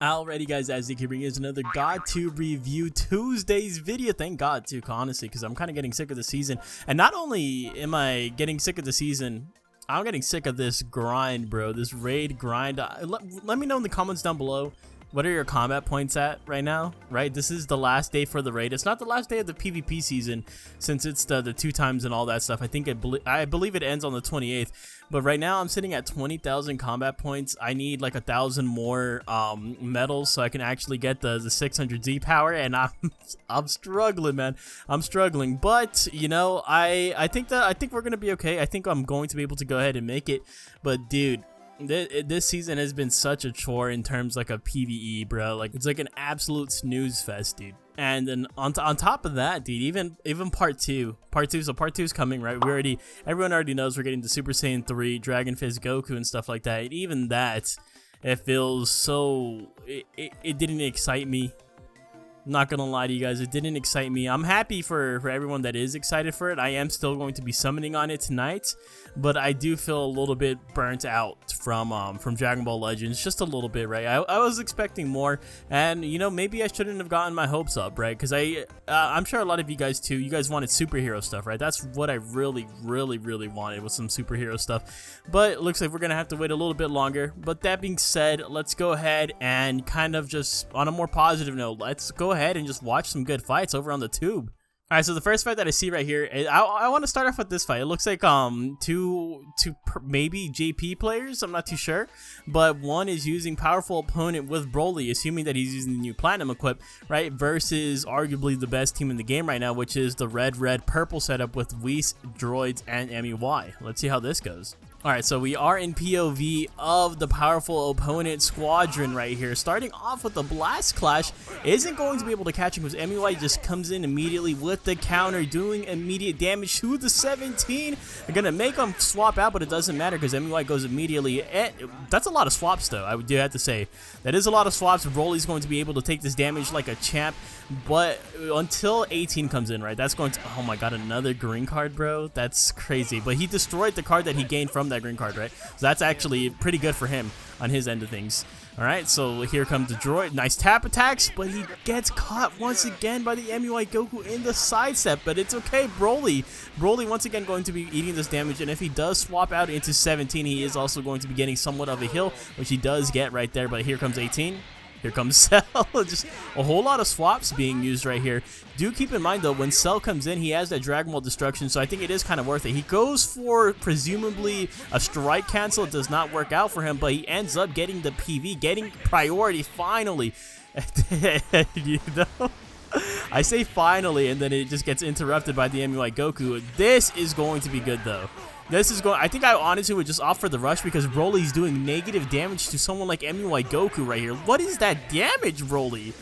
Alrighty guys, as you can bring is another GODTUBE review Tuesday's video. Thank God too, honestly, because I'm kind of getting sick of the season. And not only am I getting sick of the season, I'm getting sick of this grind, bro. This raid grind. Let me know in the comments down below. What are your combat points at right now? Right, this is the last day for the raid. It's not the last day of the PvP season, since it's the 2 times and all that stuff. I believe it ends on the 28th. But right now I'm sitting at 20,000 combat points. I need like 1,000 more medals so I can actually get the 600 Z power, and I'm struggling, man. I'm struggling, but you know, I think we're gonna be okay. I think I'm going to be able to go ahead and make it. But dude, this season has been such a chore in terms like a PvE, bro. Like, it's like an absolute snooze fest, dude. And then on top of that, dude, even part two, so part 2 is coming, right? Everyone already knows we're getting the Super Saiyan 3 Dragon Fist Goku and stuff like that. And even that, it feels so, it didn't excite me. Not gonna lie to you guys, it didn't excite me. I'm happy for everyone that is excited for it. I am still going to be summoning on it tonight, but I do feel a little bit burnt out from Dragon Ball Legends, just a little bit, right? I was expecting more, and you know, maybe I shouldn't have gotten my hopes up, right? Because I'm sure a lot of you guys too. You guys wanted superhero stuff, right? That's what I really wanted, was some superhero stuff. But it looks like we're gonna have to wait a little bit longer. But that being said, let's go ahead and kind of just on a more positive note, let's go ahead and just watch some good fights over on the tube. Alright, so the first fight that I see right here, I want to start off with this fight. It looks like two maybe JP players, I'm not too sure, but one is using powerful opponent with Broly, assuming that he's using the new Platinum equip, right, versus arguably the best team in the game right now, which is the red purple setup with Whis, Droids, and MEY. Let's see how this goes. Alright, so we are in POV of the powerful opponent squadron right here. Starting off with the Blast Clash, isn't going to be able to catch him because MEY just comes in immediately with the counter, doing immediate damage to the 17. They're going to make him swap out, but it doesn't matter because MEY goes immediately. That's a lot of swaps though, I do have to say. That is a lot of swaps. Broly's going to be able to take this damage like a champ, but until 18 comes in, right, that's going to, oh my god, another green card, bro. That's crazy. But he destroyed the card that he gained from that green card, right? So that's actually pretty good for him on his end of things. Alright, so here comes the droid. Nice tap attacks, but he gets caught once again by the MEY Goku in the sidestep, but it's okay. Broly once again going to be eating this damage, and if he does swap out into 17, he is also going to be getting somewhat of a heal, which he does get right there. But here comes 18. Here comes Cell. Just a whole lot of swaps being used right here. Do keep in mind though, when Cell comes in, he has that Dragon Ball Destruction, so I think it is kind of worth it. He goes for presumably a strike cancel. It does not work out for him, but he ends up getting the PV, getting priority finally. You know? I say finally, and then it just gets interrupted by the MEY Goku. This is going to be good though. This is going. I think I honestly would just opt for the rush because Broly's doing negative damage to someone like MEY Goku right here. What is that damage, Broly?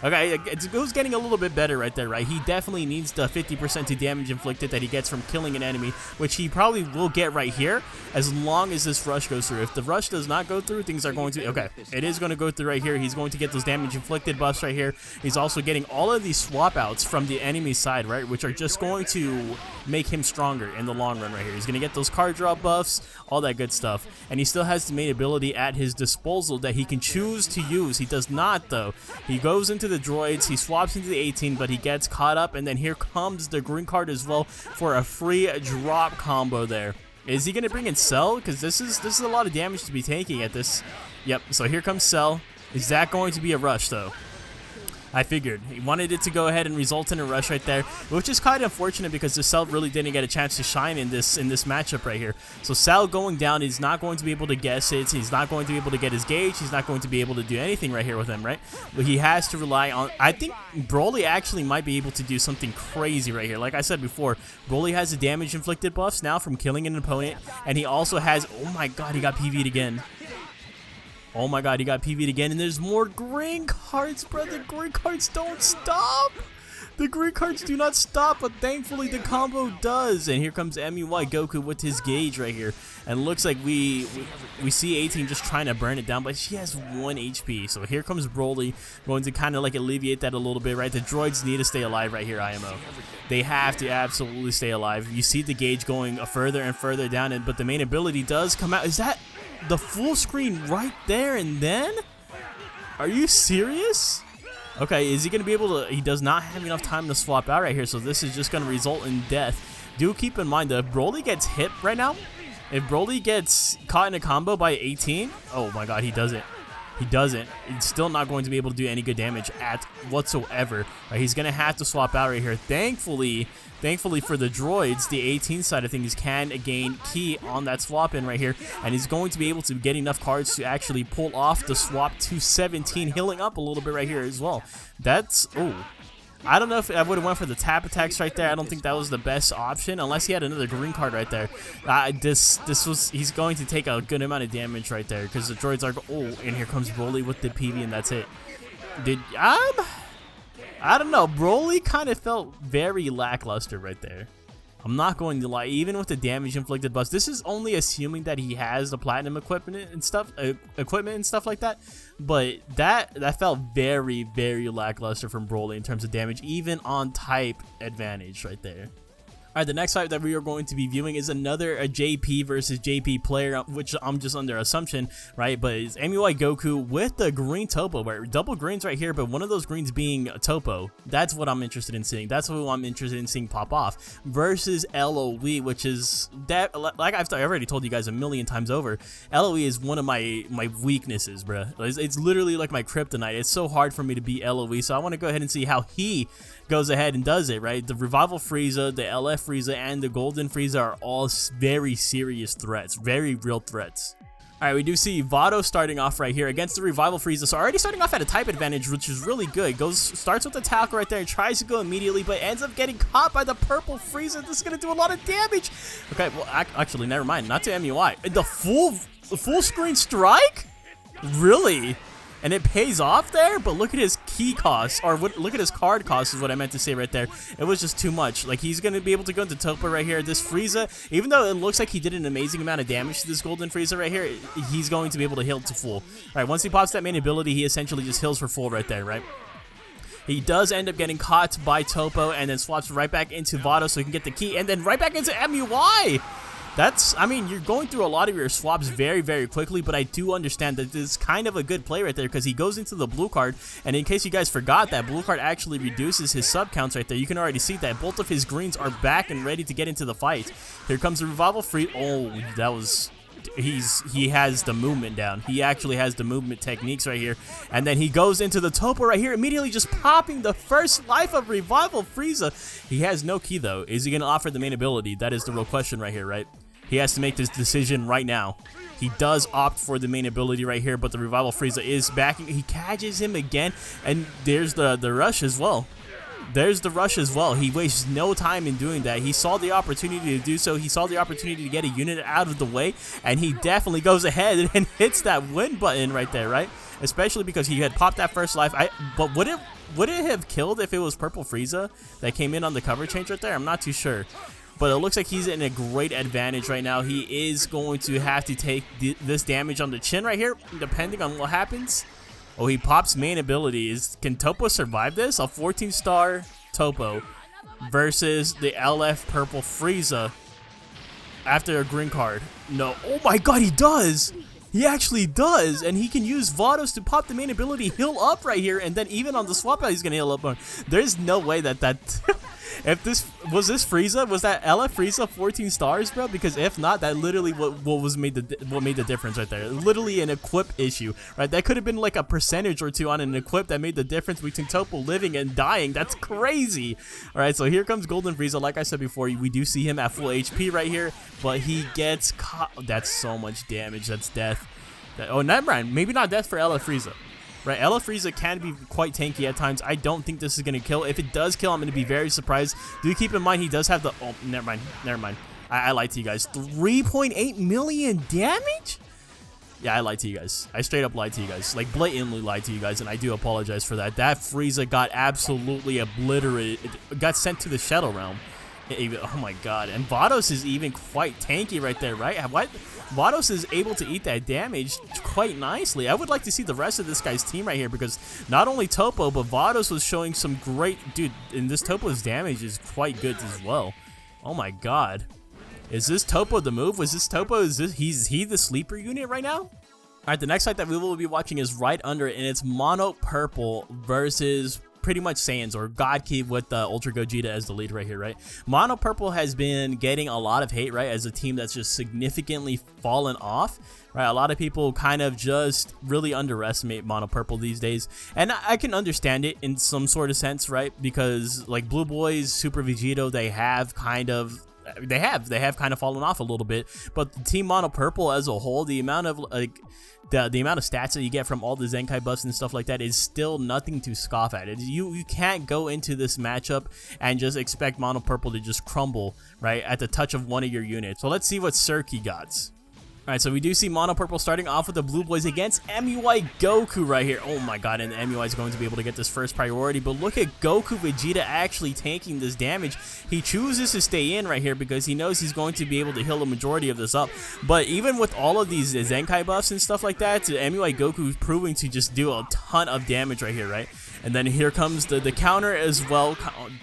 Okay, it was getting a little bit better right there, right? He definitely needs the 50% to damage inflicted that he gets from killing an enemy, which he probably will get right here as long as this rush goes through. If the rush does not go through, things are going to... Okay, it is going to go through right here. He's going to get those damage inflicted buffs right here. He's also getting all of these swap outs from the enemy side, right? Which are just going to make him stronger in the long run right here. He's going to get those card drop buffs, all that good stuff. And he still has the main ability at his disposal that he can choose to use. He does not, though. He goes into the droids, he swaps into the 18, but he gets caught up, and then here comes the green card as well for a free drop combo there. Is he going to bring in Cell? Because this is a lot of damage to be taking at this. Yep, so here comes Cell. Is that going to be a rush, though? I figured. He wanted it to go ahead and result in a rush right there, which is kind of unfortunate because the Cell really didn't get a chance to shine in this matchup right here. So Cell going down, he's not going to be able to guess it. He's not going to be able to get his gauge. He's not going to be able to do anything right here with him, right? But he has to rely on... I think Broly actually might be able to do something crazy right here. Like I said before, Broly has the damage inflicted buffs now from killing an opponent, and he also has... Oh my god, he got PV'd again. Oh my god, he got PV'd again, and there's more green cards, bro. The green cards don't stop. The green cards do not stop, but thankfully the combo does. And here comes MEY Goku with his gauge right here. And looks like we see 18 just trying to burn it down, but she has 1 HP. So here comes Broly, going to kind of like alleviate that a little bit, right? The droids need to stay alive right here, IMO. They have to absolutely stay alive. You see the gauge going further and further down, but the main ability does come out. Is that the full screen right there and then? Are you serious? Okay, is he going to be able to... He does not have enough time to swap out right here, so this is just going to result in death. Do keep in mind that if Broly gets hit right now, if Broly gets caught in a combo by 18, oh my god, he doesn't. He doesn't. He's still not going to be able to do any good damage at whatsoever. Right, he's going to have to swap out right here. Thankfully for the droids, the 18 side of things can gain key on that swap in right here, and he's going to be able to get enough cards to actually pull off the swap to 17, healing up a little bit right here as well. That's, oh, I don't know if I would have went for the tap attacks right there. I don't think that was the best option, unless he had another green card right there. He's going to take a good amount of damage right there, because the droids are, oh, and here comes Broly with the PB, and that's it. I don't know, Broly kind of felt very lackluster right there. I'm not going to lie, even with the damage inflicted buffs, this is only assuming that he has the platinum equipment and stuff like that. But that felt very, very lackluster from Broly in terms of damage, even on type advantage right there. Alright, the next fight that we are going to be viewing is another JP versus JP player, which I'm just under assumption, right? But it's MUI Goku with the green Topo, right? Double greens right here, but one of those greens being a Topo. That's what I'm interested in seeing. That's what I'm interested in seeing pop off. Versus LOE, which is, that, like I've already told you guys a million times over, LOE is one of my weaknesses, bruh. It's literally like my kryptonite. It's so hard for me to beat LOE, so I want to go ahead and see how he goes ahead and does it, right? The Revival Frieza, the LF Frieza, and the Golden Frieza are all very serious threats, very real threats. Alright, we do see Vado starting off right here against the Revival Frieza, so already starting off at a type advantage, which is really good. Starts with the tackle right there, tries to go immediately, but ends up getting caught by the Purple Frieza. This is going to do a lot of damage. Okay, well, actually, never mind, not to MUI. The full screen strike? Really? And it pays off there, but look at his key cost, or look at his card cost is what I meant to say right there. It was just too much. Like, he's going to be able to go into Topo right here. This Frieza, even though it looks like he did an amazing amount of damage to this Golden Frieza right here, he's going to be able to heal to full. All right, once he pops that main ability, he essentially just heals for full right there, right? He does end up getting caught by Topo and then swaps right back into Vado so he can get the key, and then right back into MUI. I mean, you're going through a lot of your swaps very, very quickly, but I do understand that this is kind of a good play right there because he goes into the blue card, and in case you guys forgot, that blue card actually reduces his sub counts right there. You can already see that both of his greens are back and ready to get into the fight. Here comes the Revival Free. Oh, that was... He has the movement down. He actually has the movement techniques right here. And then he goes into the Topo right here, immediately just popping the first life of Revival Frieza. He has no key, though. Is he going to offer the main ability? That is the real question right here, right? He has to make this decision right now. He does opt for the main ability right here, but the Revival Frieza is backing. He catches him again, and there's the rush as well. There's the rush as well. He wastes no time in doing that. He saw the opportunity to do so. He saw the opportunity to get a unit out of the way, and he definitely goes ahead and hits that win button right there, right? Especially because he had popped that first life. But would it have killed if it was Purple Frieza that came in on the cover change right there? I'm not too sure. But it looks like he's in a great advantage right now. He is going to have to take this damage on the chin right here, depending on what happens. Oh, he pops main abilities. Can Topo survive this? A 14-star Topo versus the LF Purple Frieza after a green card. No. Oh my god, he does! He actually does, and he can use Vados to pop the main ability, heal up right here, and then even on the swap out, he's gonna heal up more. There's no way that if this was Frieza, was that LF Frieza 14 stars, bro? Because if not, that literally what made the difference right there. Literally an equip issue, right? That could have been like a percentage or two on an equip that made the difference between Topo living and dying. That's crazy. All right, so here comes Golden Frieza. Like I said before, we do see him at full HP right here, but he gets caught. That's so much damage. That's death. Oh, never mind. Maybe not death for LF Frieza. Right, LF Frieza can be quite tanky at times. I don't think this is going to kill. If it does kill, I'm going to be very surprised. Do keep in mind he does have the... Oh, never mind. I lied to you guys. 3.8 million damage? Yeah, I lied to you guys. I straight up lied to you guys. Like, blatantly lied to you guys, and I do apologize for that. That Frieza got absolutely obliterated. It got sent to the Shadow Realm. Oh my god. And Vados is even quite tanky right there, right? What? Vados is able to eat that damage quite nicely. I would like to see the rest of this guy's team right here because not only Topo, but Vados was showing some great... Dude, and this Topo's damage is quite good as well. Oh my god. Is this Topo the move? Was this Topo? Is he the sleeper unit right now? Alright, the next fight that we will be watching is right under it, and it's Mono Purple versus pretty much Saiyans, or GODTUBE with Ultra Gogeta as the lead right here, right? Mono Purple has been getting a lot of hate, right, as a team that's just significantly fallen off, right? A lot of people kind of just really underestimate Mono Purple these days, and I can understand it in some sort of sense, right? Because like Blue Boys, Super Vegito, they have kind of fallen off a little bit, but the team Mono Purple as a whole, the amount of like the amount of stats that you get from all the Zenkai buffs and stuff like that is still nothing to scoff at. You can't go into this matchup and just expect Mono Purple to just crumble, right, at the touch of one of your units. So let's see what Cirque got. Alright, so we do see Mono Purple starting off with the Blue Boys against MUI Goku right here. Oh my god, and the MUI is going to be able to get this first priority, but look at Goku Vegeta actually tanking this damage. He chooses to stay in right here because he knows he's going to be able to heal the majority of this up. But even with all of these Zenkai buffs and stuff like that, MUI Goku is proving to just do a ton of damage right here, right? And then here comes the counter as well.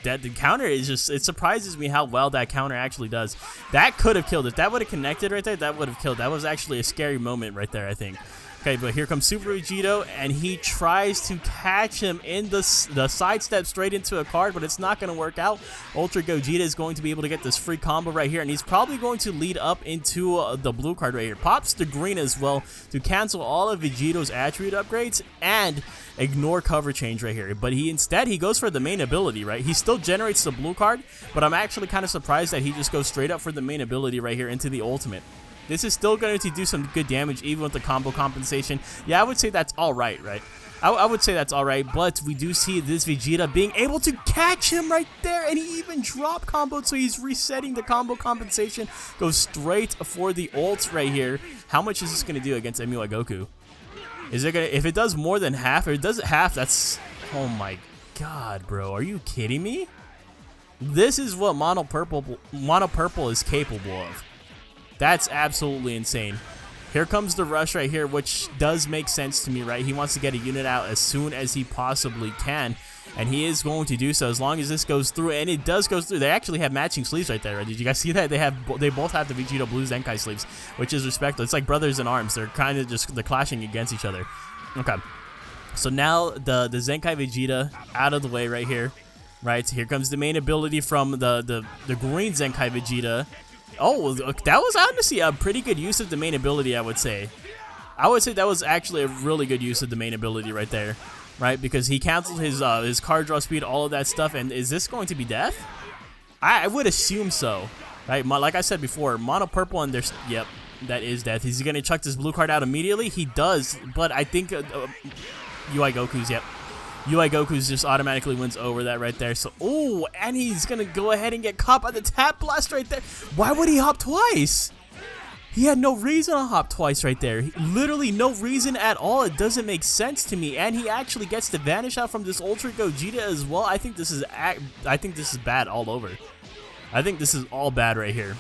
The counter is just, it surprises me how well that counter actually does. That could have killed. If that would have connected right there, that would have killed. That was actually a scary moment right there, I think. Okay, but here comes Super Vegito, and he tries to catch him in the sidestep straight into a card, but it's not going to work out. Ultra Gogeta is going to be able to get this free combo right here, and he's probably going to lead up into the blue card right here. Pops the green as well to cancel all of Vegito's attribute upgrades and ignore cover change right here. But instead he goes for the main ability, right? He still generates the blue card, but I'm actually kind of surprised that he just goes straight up for the main ability right here into the ultimate. This is still going to do some good damage even with the combo compensation. Yeah, I would say that's alright, right? I would say that's alright, but we do see this Vegeta being able to catch him right there, and he even drop comboed, so he's resetting the combo compensation. Goes straight for the ult right here. How much is this going to do against MUI Goku? Is it gonna, if it does more than half, or it does half, that's, oh my god, bro, are you kidding me? This is what Mono Purple is capable of. That's absolutely insane. Here comes the rush right here, which does make sense to me, right? He wants to get a unit out as soon as he possibly can, and he is going to do so as long as this goes through, and it does go through. They actually have matching sleeves right there, right? Did you guys see that? They both have the Vegito Blue Zenkai sleeves, which is respectful. It's like brothers in arms. They're kind of just, they're clashing against each other. Okay. So now the Zenkai Vegeta out of the way right here, right? Here comes the main ability from the green Zenkai Vegeta. Oh, that was honestly a pretty good use of the main ability, I would say. I would say that was actually a really good use of the main ability right there, right? Because he canceled his card draw speed, all of that stuff. And is this going to be death? I would assume so, right? Like I said before, Mono Purple and there's, yep, that is death. Is he going to chuck this blue card out immediately? He does, but I think UI Goku's, yep. UI Goku's just automatically wins over that right there. So, oh, and he's going to go ahead and get caught by the tap blast right there. Why would he hop twice? He had no reason to hop twice right there. Literally no reason at all. It doesn't make sense to me. And he actually gets to vanish out from this Ultra Gogeta as well. I think this is bad all over. I think this is all bad right here.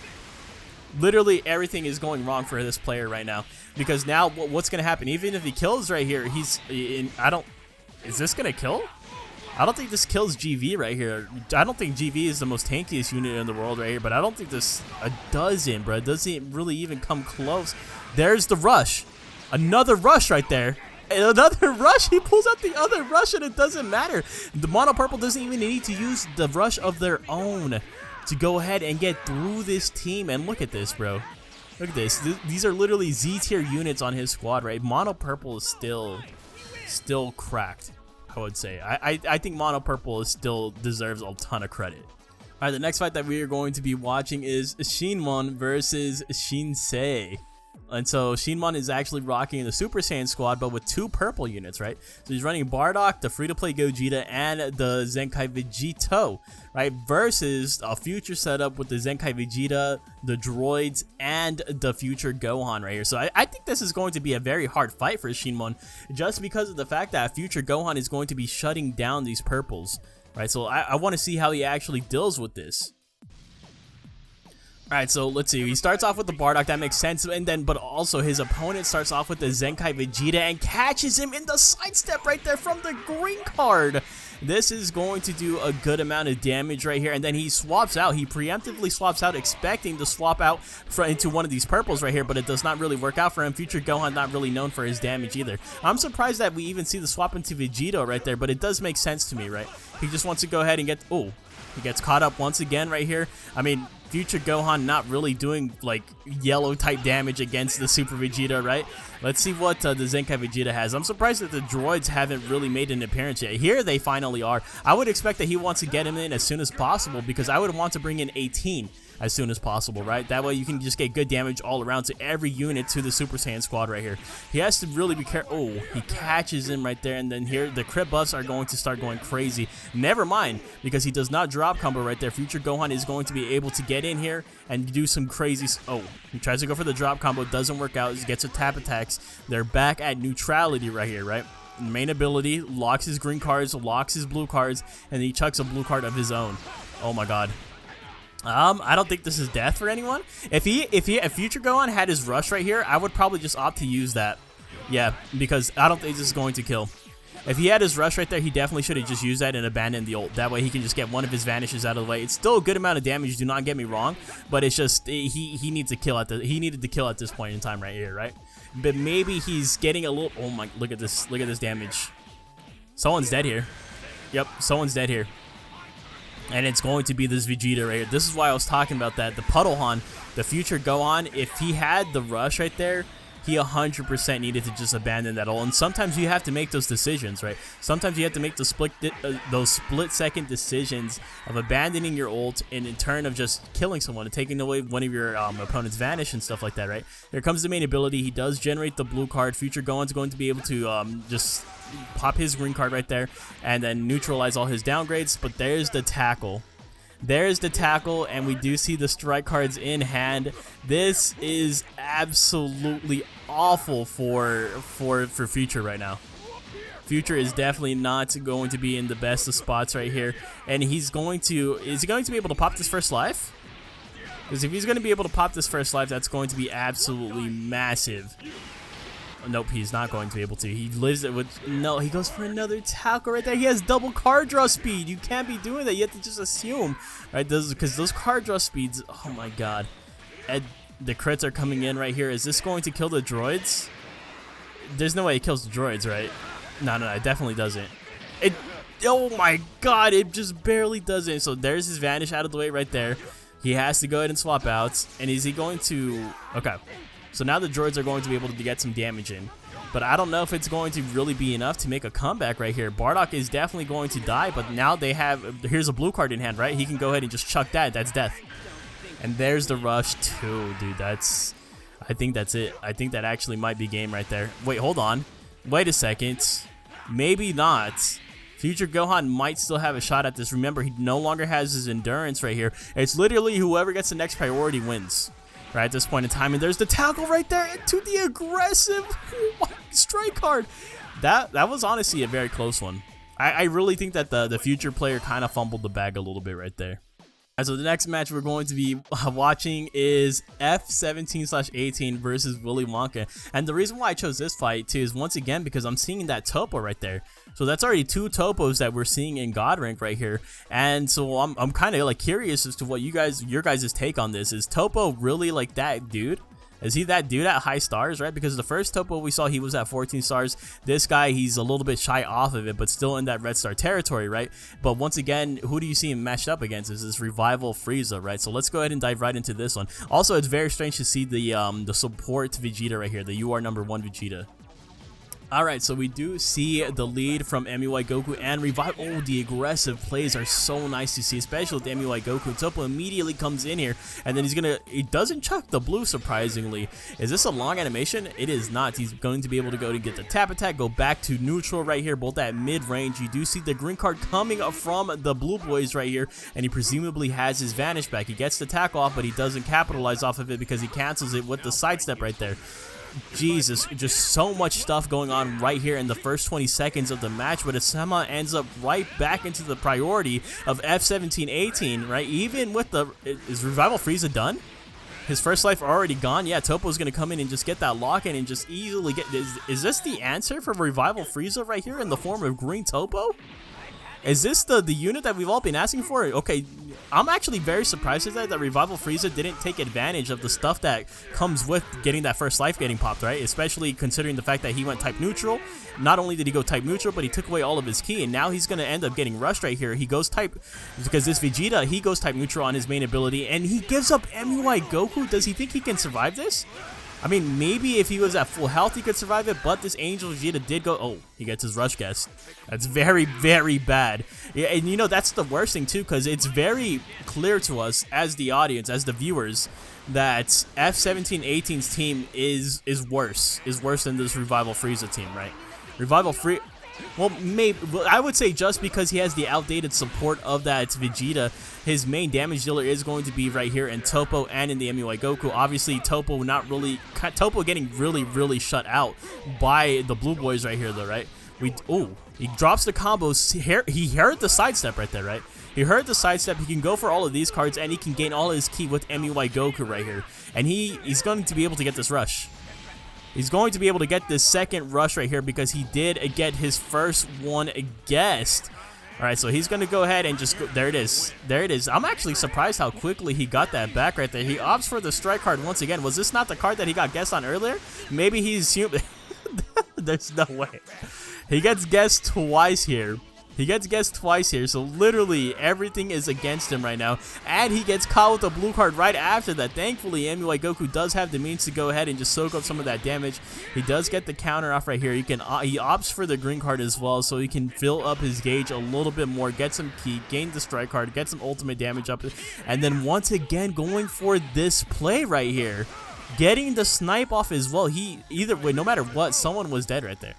Literally everything is going wrong for this player right now. Because now what's going to happen? Even if he kills right here, is this going to kill? I don't think this kills GV right here. I don't think GV is the most tankiest unit in the world right here, but I don't think this doesn't, bro. It doesn't really even come close. There's the rush. Another rush right there. Another rush. He pulls out the other rush, and it doesn't matter. The Mono Purple doesn't even need to use the rush of their own to go ahead and get through this team. And look at this, bro. Look at this. These are literally Z-tier units on his squad, right? Mono Purple is still cracked, I would say. I think Mono Purple still deserves a ton of credit. Alright, the next fight that we are going to be watching is Shinman versus Shinsei. And so Shinman is actually rocking the Super Saiyan squad, but with two purple units, right? So he's running Bardock, the free-to-play Gogeta, and the Zenkai Vegito, right? Versus a future setup with the Zenkai Vegeta, the droids, and the future Gohan right here. So I think this is going to be a very hard fight for Shinman, just because of the fact that future Gohan is going to be shutting down these purples, right? So I want to see how he actually deals with this. Alright, so let's see. He starts off with the Bardock, that makes sense, and then, but also his opponent starts off with the Zenkai Vegeta and catches him in the sidestep right there from the green card. This is going to do a good amount of damage right here, and then he swaps out. He preemptively swaps out, expecting to swap out into one of these purples right here, but it does not really work out for him. Future Gohan not really known for his damage either. I'm surprised that we even see the swap into Vegito right there, but it does make sense to me, right? He just wants to go ahead and get, oh, he gets caught up once again right here. I mean, Future Gohan not really doing like yellow type damage against the Super Vegeta, right? Let's see what the Zenkai Vegeta has. I'm surprised that the droids haven't really made an appearance yet. Here they finally are. I would expect that he wants to get him in as soon as possible because I would want to bring in 18 as soon as possible, right? That way you can just get good damage all around to every unit to the Super Saiyan squad right here. He has to really be careful. Oh, he catches him right there, and then here the crit buffs are going to start going crazy. Never mind, because he does not drop combo right there. Future Gohan is going to be able to get in here and do some crazy. Oh, he tries to go for the drop combo, doesn't work out. He gets a tap attacks. They're back at neutrality right here, right? Main ability, locks his green cards, locks his blue cards, and he chucks a blue card of his own. Oh my god. I don't think this is death for anyone. If Future Gohan had his rush right here, I would probably just opt to use that. Yeah, because I don't think this is going to kill. If he had his rush right there, he definitely should have just used that and abandoned the ult. That way he can just get one of his vanishes out of the way. It's still a good amount of damage, do not get me wrong, but it's just he needs to kill at he needed to kill at this point in time right here, right? But maybe he's getting a little. Oh my! Look at this damage. Someone's dead here. Yep, someone's dead here. And it's going to be this Vegeta right here. This is why I was talking about that. The Puddlehan, the Future Gohan, if he had the rush right there, he 100% needed to just abandon that ult. And sometimes you have to make those decisions, right? Sometimes you have to make those split-second decisions of abandoning your ult and in turn of just killing someone and taking away one of your opponent's vanish and stuff like that, right? Here comes the main ability. He does generate the blue card. Future Gohan's going to be able to just pop his green card right there and then neutralize all his downgrades, but there's the tackle. There's the tackle, and we do see the strike cards in hand. This is absolutely awful for Future right now. Future is definitely not going to be in the best of spots right here, and is he going to be able to pop this first life? Because if he's going to be able to pop this first life, that's going to be absolutely massive. Nope, he's not going to be able to. He lives it with... No, he goes for another tackle right there. He has double card draw speed. You can't be doing that. You have to just assume, right? Because those card draw speeds... Oh, my God. And the crits are coming in right here. Is this going to kill the droids? There's no way it kills the droids, right? No, it definitely doesn't. Oh, my God. It just barely doesn't. So there's his vanish out of the way right there. He has to go ahead and swap out. And is he going to... Okay. So now the droids are going to be able to get some damage in. But I don't know if it's going to really be enough to make a comeback right here. Bardock is definitely going to die, but now they have... Here's a blue card in hand, right? He can go ahead and just chuck that. That's death. And there's the rush too, dude. That's... I think that's it. I think that actually might be game right there. Wait, hold on. Wait a second. Maybe not. Future Gohan might still have a shot at this. Remember, he no longer has his endurance right here. It's literally whoever gets the next priority wins. Right at this point in time, and there's the tackle right there to the aggressive strike card. That was honestly a very close one. I really think that the Future player kind of fumbled the bag a little bit right there. So the next match we're going to be watching is F17/18 versus Willy Wonka. And the reason why I chose this fight too is once again because I'm seeing that topo right there. So that's already two topos that we're seeing in God rank right here. And so I'm kind of like curious as to what your guys' take on this. Is Topo really like that dude? Is he that dude at high stars, right? Because the first Topo we saw, he was at 14 stars. This guy, he's a little bit shy off of it, but still in that red star territory, right? But once again, who do you see him matched up against? Is this Revival Frieza, right? So let's go ahead and dive right into this one. Also, it's very strange to see the support Vegeta right here, the UR #1 Vegeta. Alright, so we do see the lead from MUI Goku and Revive. Oh, the aggressive plays are so nice to see, especially with MUI Goku. Topo immediately comes in here, and then he doesn't chuck the blue, surprisingly. Is this a long animation? It is not. He's going to be able to go to get the tap attack, go back to neutral right here, both at mid-range. You do see the green card coming from the blue boys right here, and he presumably has his vanish back. He gets the tack off, but he doesn't capitalize off of it because he cancels it with the sidestep right there. Jesus, just so much stuff going on right here in the first 20 seconds of the match, but it somehow ends up right back into the priority of F17/18, right? Even with the... Is Revival Frieza done? his first life already gone. Yeah, Topo's gonna come in and just get that lock-in and just easily get... Is this the answer for Revival Frieza right here in the form of Green Topo? Is this the unit that we've all been asking for? Okay, I'm actually very surprised at that Revival Frieza didn't take advantage of the stuff that comes with getting that first life getting popped, right? Especially considering the fact that he went type neutral. Not only did he go type neutral, but he took away all of his ki, and now he's going to end up getting rushed right here. He goes type, because this Vegeta, he goes type neutral on his main ability, and he gives up MUI Goku. Does he think he can survive this? I mean, maybe if he was at full health, he could survive it, but this Angel Vegeta did go... Oh, he gets his rush guess. That's very, very bad. Yeah, and you know, that's the worst thing, too, because it's very clear to us, as the audience, as the viewers, that F1718's team is worse than this Revival Frieza team, right? Revival Frieza... Well, maybe I would say just because he has the outdated support of that Vegeta, his main damage dealer is going to be right here in Topo and in the MUI Goku. Obviously, Topo getting really shut out by the blue boys right here, though, right? He drops the combos. He heard the sidestep right there, right? He heard the sidestep. He can go for all of these cards, and he can gain all his ki with MUI Goku right here, and he's going to be able to get this rush. He's going to be able to get this second rush right here because he did get his first one guessed. Alright, so he's going to go ahead and just go. There it is. There it is. I'm actually surprised how quickly he got that back right there. He opts for the strike card once again. Was this not the card that he got guessed on earlier? Maybe he's human. There's no way. He gets guessed twice here. He gets guessed twice here, so literally everything is against him right now. And he gets caught with a blue card right after that. Thankfully, MUI Goku does have the means to go ahead and just soak up some of that damage. He does get the counter off right here. He opts for the green card as well, so he can fill up his gauge a little bit more, get some ki, gain the strike card, get some ultimate damage up, and then once again going for this play right here. Getting the snipe off as well. No matter what, someone was dead right there.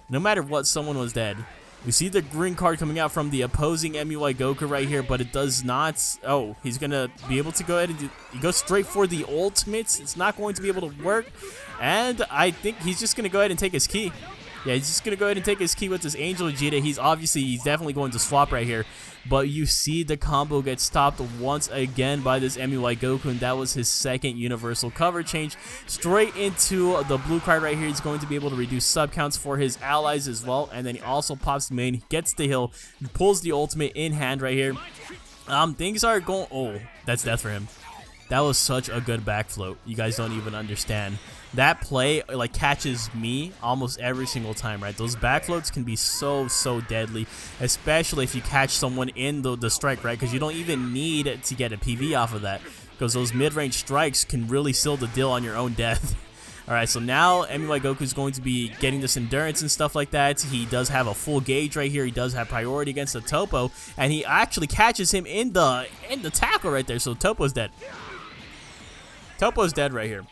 No matter what, someone was dead. We see the green card coming out from the opposing MUI Goku right here, but it does not... Oh, he's going to be able to go ahead and he goes straight for the ultimates. It's not going to be able to work. And I think he's just going to go ahead and take his ki. Yeah, he's just going to go ahead and take his ki with this Angel Vegeta. He's definitely going to swap right here. But you see the combo get stopped once again by this MUI Goku, and that was his second universal cover change. Straight into the blue card right here. He's going to be able to reduce sub counts for his allies as well. And then he also pops the main, gets the heal, pulls the ultimate in hand right here. Things are going... Oh, that's death for him. That was such a good back float. You guys don't even understand. That play like catches me almost every single time, right? Those back floats can be so deadly, especially if you catch someone in the strike, right? Because you don't even need to get a PV off of that, because those mid-range strikes can really seal the deal on your own death. Alright, so now MUI Goku is going to be getting this endurance and stuff like that. He does have a full gauge right here. He does have priority against the Topo, and he actually catches him in the tackle right there. So Topo's dead. Topo's dead right here.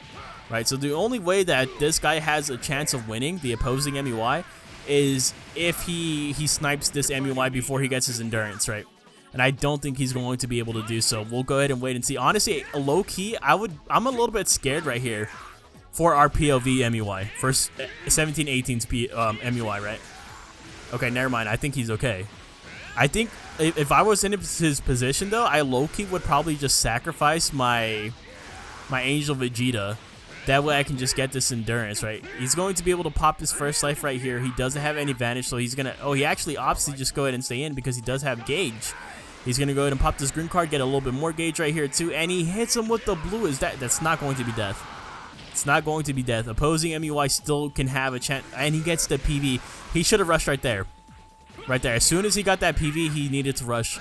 Right, so the only way that this guy has a chance of winning, the opposing MUI, is if he snipes this MUI before he gets his endurance, right? And I don't think he's going to be able to do so. We'll go ahead and wait and see. Honestly, low-key, I'm a little bit scared right here for our POV MUI. For 1718's MUI, right? Okay, never mind. I think he's okay. I think if I was in his position, though, I low-key would probably just sacrifice my Angel Vegeta. That way I can just get this endurance, right? He's going to be able to pop his first life right here. He doesn't have any advantage, so he's going to... Oh, he actually opts to just go ahead and stay in because he does have gauge. He's going to go ahead and pop this green card, get a little bit more gauge right here too, and he hits him with the blue. That's not going to be death. It's not going to be death. Opposing MUI still can have a chance, and he gets the PV. He should have rushed right there. Right there. As soon as he got that PV, he needed to rush.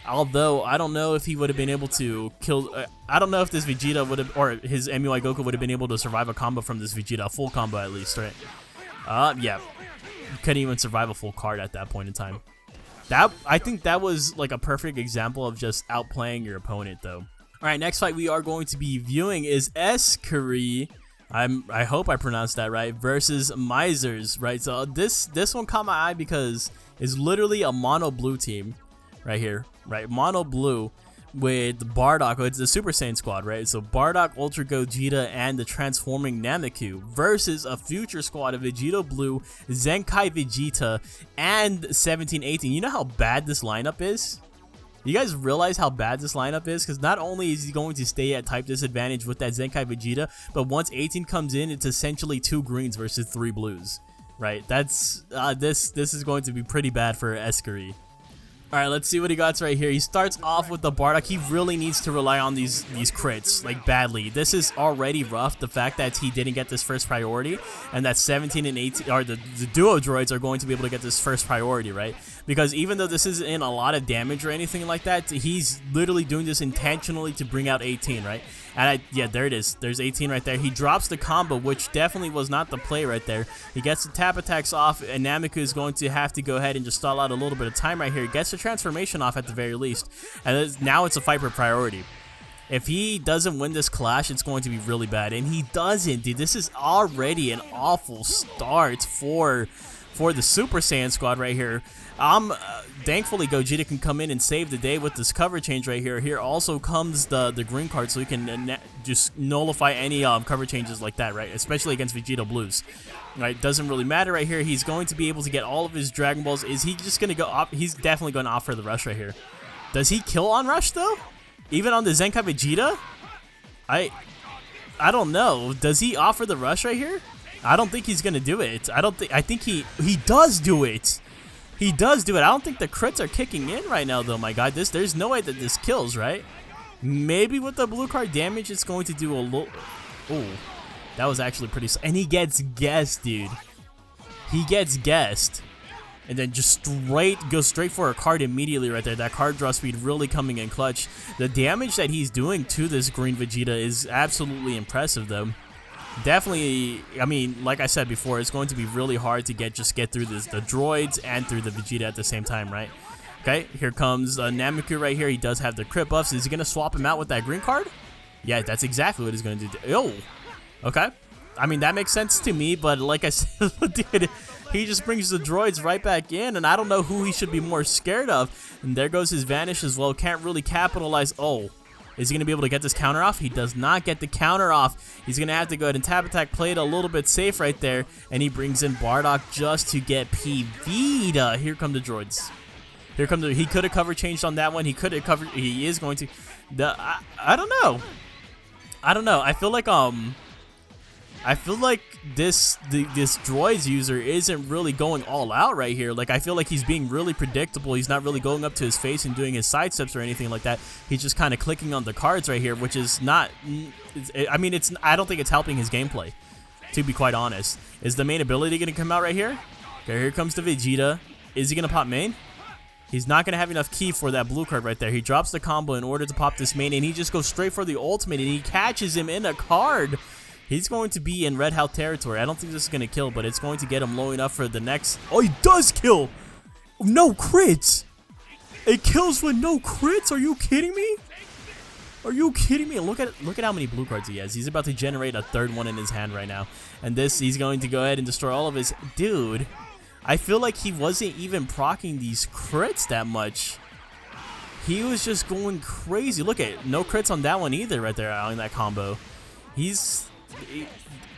Although, I don't know if he would have been able to kill... I don't know if this Vegeta would have... Or his MUI Goku would have been able to survive a combo from this Vegeta. A full combo at least, right? Yeah. You couldn't even survive a full card at that point in time. I think that was like a perfect example of just outplaying your opponent, though. Alright, next fight we are going to be viewing is SSJ3... I hope I pronounced that right, versus Misers, right? So this one caught my eye because it's literally a mono blue team right here, right? Mono blue with Bardock. It's the Super Saiyan squad, right? So Bardock, Ultra Gogeta, and the transforming Nameku versus a future squad of Vegeta Blue, Zenkai Vegeta, and 1718. You know how bad this lineup is? You guys realize how bad this lineup is? Because not only is he going to stay at type disadvantage with that Zenkai Vegeta, but once 18 comes in, it's essentially 2 greens versus 3 blues, right? That's this is going to be pretty bad for Escary. Alright, let's see what he got right here. He starts off with the Bardock. He really needs to rely on these crits, like, badly. This is already rough, the fact that he didn't get this first priority, and that 17 and 18, or the duo droids are going to be able to get this first priority, right? Because even though this isn't a lot of damage or anything like that, he's literally doing this intentionally to bring out 18, right? And yeah, there it is. There's 18 right there. He drops the combo, which definitely was not the play right there. He gets the tap attacks off, and Nameku is going to have to go ahead and just stall out a little bit of time right here. He gets the transformation off at the very least. And now it's a fight for priority. If he doesn't win this clash, it's going to be really bad. And he doesn't, dude. This is already an awful start for the Super Saiyan squad right here. Thankfully, Gogeta can come in and save the day with this cover change right here. Here also comes the green card, so he can just nullify any cover changes like that, right? Especially against Vegeta Blues. Right? Doesn't really matter right here. He's going to be able to get all of his Dragon Balls. Is he just going to go off? He's definitely going to opt for the rush right here. Does he kill on rush, though? Even on the Zenkai Vegeta? I don't know. Does he offer the rush right here? I don't think he's gonna do it. I think he does do it. He does do it. I don't think the crits are kicking in right now, though, my god. There's no way that this kills, right? Maybe with the blue card damage, it's going to do a little. Oh, that was actually pretty. And he gets guessed, dude. He gets guessed. And then just goes straight for a card immediately right there. That card draw speed really coming in clutch. The damage that he's doing to this green Vegeta is absolutely impressive, though. Definitely, I mean, like I said before, it's going to be really hard to get through the droids and through the Vegeta at the same time, right? Okay, here comes Nameku right here. He does have the crit buffs. Is he going to swap him out with that green card? Yeah, that's exactly what he's going to do. Oh, okay. I mean, that makes sense to me, but like I said, dude, he just brings the droids right back in, and I don't know who he should be more scared of. And there goes his Vanish as well. Can't really capitalize. Oh. Is he going to be able to get this counter off? He does not get the counter off. He's going to have to go ahead and tap attack, play it a little bit safe right there. And he brings in Bardock just to get PV'd. Here come the droids. Here come he could have cover changed on that one. He could have covered. He is going to. I don't know. I don't know. I feel like this droids user isn't really going all out right here. Like, I feel like he's being really predictable. He's not really going up to his face and doing his side steps or anything like that. He's just kind of clicking on the cards right here, which is not. I mean, I don't think it's helping his gameplay, to be quite honest. Is the main ability going to come out right here? Okay, here comes the Vegeta. Is he going to pop main? He's not going to have enough ki for that blue card right there. He drops the combo in order to pop this main, and he just goes straight for the ultimate, and he catches him in a card. He's going to be in red health territory. I don't think this is going to kill, but it's going to get him low enough for the next. Oh, he does kill! No crits! It kills with no crits? Are you kidding me? Are you kidding me? Look at how many blue cards he has. He's about to generate a third one in his hand right now. And he's going to go ahead and destroy all of his. Dude, I feel like he wasn't even proccing these crits that much. He was just going crazy. Look at no crits on that one either right there on that combo.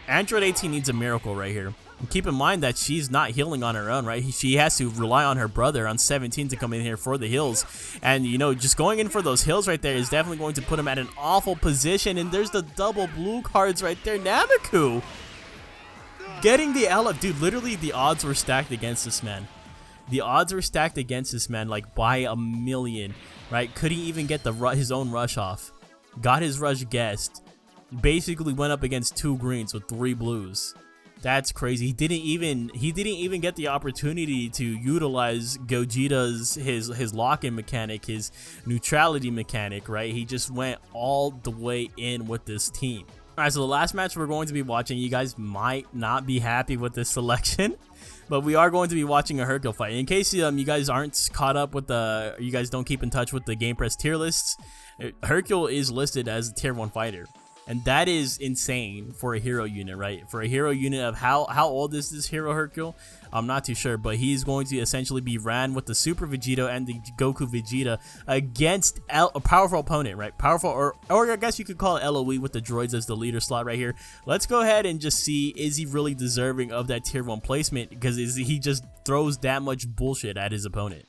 Android 18 needs a miracle right here. And keep in mind that she's not healing on her own, right? She has to rely on her brother on 17 to come in here for the heals. And, you know, just going in for those heals right there is definitely going to put him at an awful position. And there's the double blue cards right there. Nameku getting the L. Dude, literally the odds were stacked against this man. The odds were stacked against this man like by a million, right? Could he even get his own rush off? Got his rush guessed. Basically went up against 2 greens with 3 blues. That's crazy. He didn't even get the opportunity to utilize Gogeta's his lock-in mechanic, his neutrality mechanic, right? He just went all the way in with this team. All right, so the last match we're going to be watching, you guys might not be happy with this selection, but we are going to be watching a Hercule fight. In case you guys aren't caught up with you guys don't keep in touch with the Game Press tier lists, Hercule is listed as a tier 1 fighter. And that is insane for a hero unit, right? For a hero unit of how old is this hero Hercule? I'm not too sure, but he's going to essentially be ran with the Super Vegeta and the Goku Vegeta against a powerful opponent, right? Powerful, or I guess you could call it LOE with the droids as the leader slot right here. Let's go ahead and just see, is he really deserving of that tier 1 placement? Because he just throws that much bullshit at his opponent.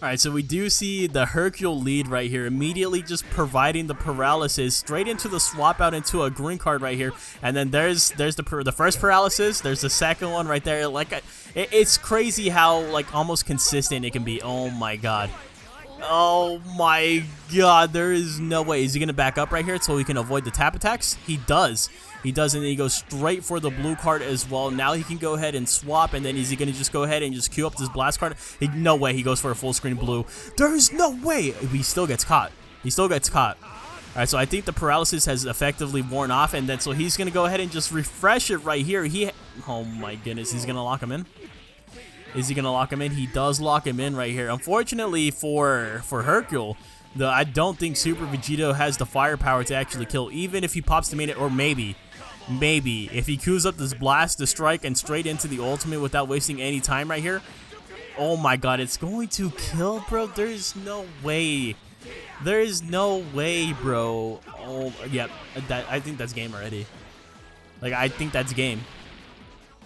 Alright, so we do see the Hercule lead right here, immediately just providing the paralysis straight into the swap out into a green card right here. And then there's the first paralysis, there's the second one right there. Like, it's crazy how, like, almost consistent it can be. Oh my god. Oh my god, there is no way. Is he going to back up right here so he can avoid the tap attacks? He does. He does, and then he goes straight for the blue card as well. Now he can go ahead and swap, and then is he going to just go ahead and just queue up this blast card? No way. He goes for a full screen blue. There's no way. He still gets caught. He still gets caught. All right, so I think the paralysis has effectively worn off, and then so he's going to go ahead and just refresh it right here. Oh my goodness, he's going to lock him in. Is he going to lock him in? He does lock him in right here. Unfortunately for Hercule, I don't think Super Vegito has the firepower to actually kill, even if he pops the main, or maybe if he queues up this blast, the strike, and straight into the ultimate without wasting any time right here. Oh my god, it's going to kill, bro. There's no way. There is no way, bro. Oh, yeah, I think that's game already. Like, I think that's game.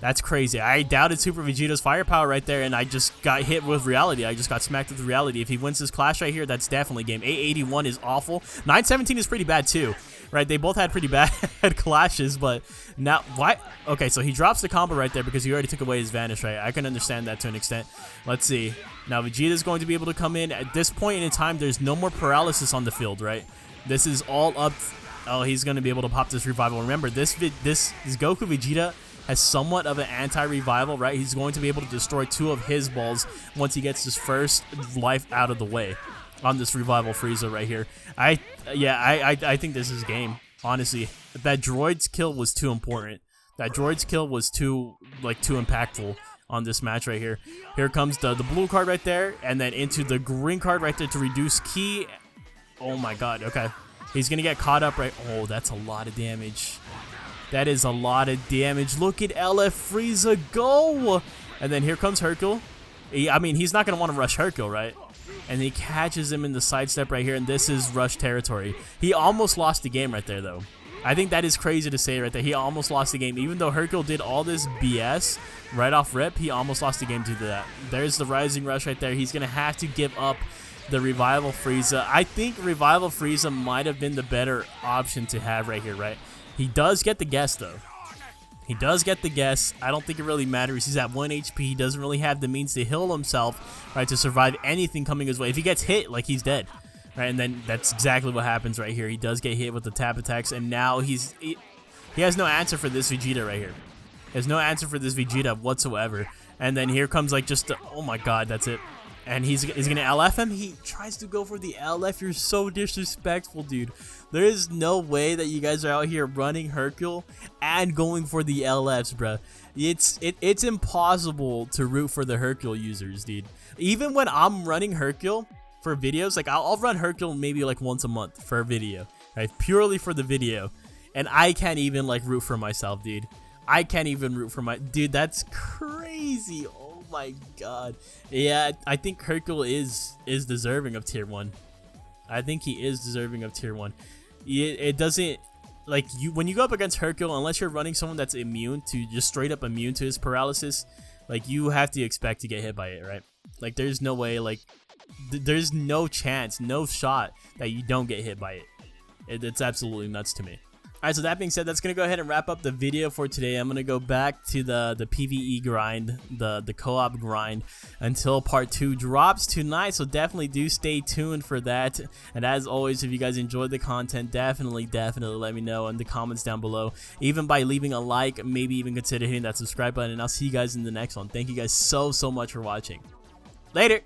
That's crazy. I doubted Super Vegito's firepower right there, and I just got hit with reality. I just got smacked with reality. If he wins this clash right here, that's definitely game. 881 is awful. 917 is pretty bad too, right? They both had pretty bad clashes, but now what? Okay, so he drops the combo right there because he already took away his vanish, right? I can understand that to an extent. Let's see. Now Vegeta's going to be able to come in. At this point in time, there's no more paralysis on the field, right? This is all up. Oh, he's going to be able to pop this revival. Remember, this Goku Vegeta has somewhat of an anti-revival, right? He's going to be able to destroy 2 of his balls once he gets his first life out of the way on this revival Frieza right here. I think this is game, honestly. That droid's kill was too important. That droid's kill was too impactful on this match right here. Here comes the blue card right there, and then into the green card right there to reduce ki. Oh my god, okay. He's gonna get caught up right. Oh, that's a lot of damage. That is a lot of damage. Look at LF Frieza go! And then here comes Hercule. I mean, he's not going to want to rush Hercule, right? And he catches him in the sidestep right here, and this is rush territory. He almost lost the game right there, though. I think that is crazy to say right there. He almost lost the game. Even though Hercule did all this BS right off rip, he almost lost the game due to that. There's the rising rush right there. He's going to have to give up the Revival Frieza. I think Revival Frieza might have been the better option to have right here, right? He does get the guess, though. He does get the guess. I don't think it really matters. He's at 1 HP. He doesn't really have the means to heal himself, right, to survive anything coming his way. If he gets hit, like, he's dead, right? And then that's exactly what happens right here. He does get hit with the tap attacks, and now he has no answer for this Vegeta right here. He has no answer for this Vegeta whatsoever. And then here comes, like, just oh my god, that's it. And he's going to LF him. He tries to go for the LF. You're so disrespectful, dude. There is no way that you guys are out here running Hercule and going for the LFs, bro. It's impossible to root for the Hercule users, dude. Even when I'm running Hercule for videos, like I'll run Hercule maybe like once a month for a video, right? Purely for the video. And I can't even like root for myself, dude. I can't even root for dude, that's crazy. Oh my god. Yeah, I think Hercule is deserving of tier 1. I think he is deserving of tier 1. It doesn't, like, when you go up against Hercule, unless you're running someone that's immune to, just straight up immune to his paralysis, like, you have to expect to get hit by it, right? Like, there's no way, like, there's no chance, no shot that you don't get hit by it. It's absolutely nuts to me. Alright, so that being said, that's going to go ahead and wrap up the video for today. I'm going to go back to the PvE grind, the co-op grind, until part 2 drops tonight, so definitely do stay tuned for that. And as always, if you guys enjoyed the content, definitely let me know in the comments down below. Even by leaving a like, maybe even consider hitting that subscribe button, and I'll see you guys in the next one. Thank you guys so much for watching. Later!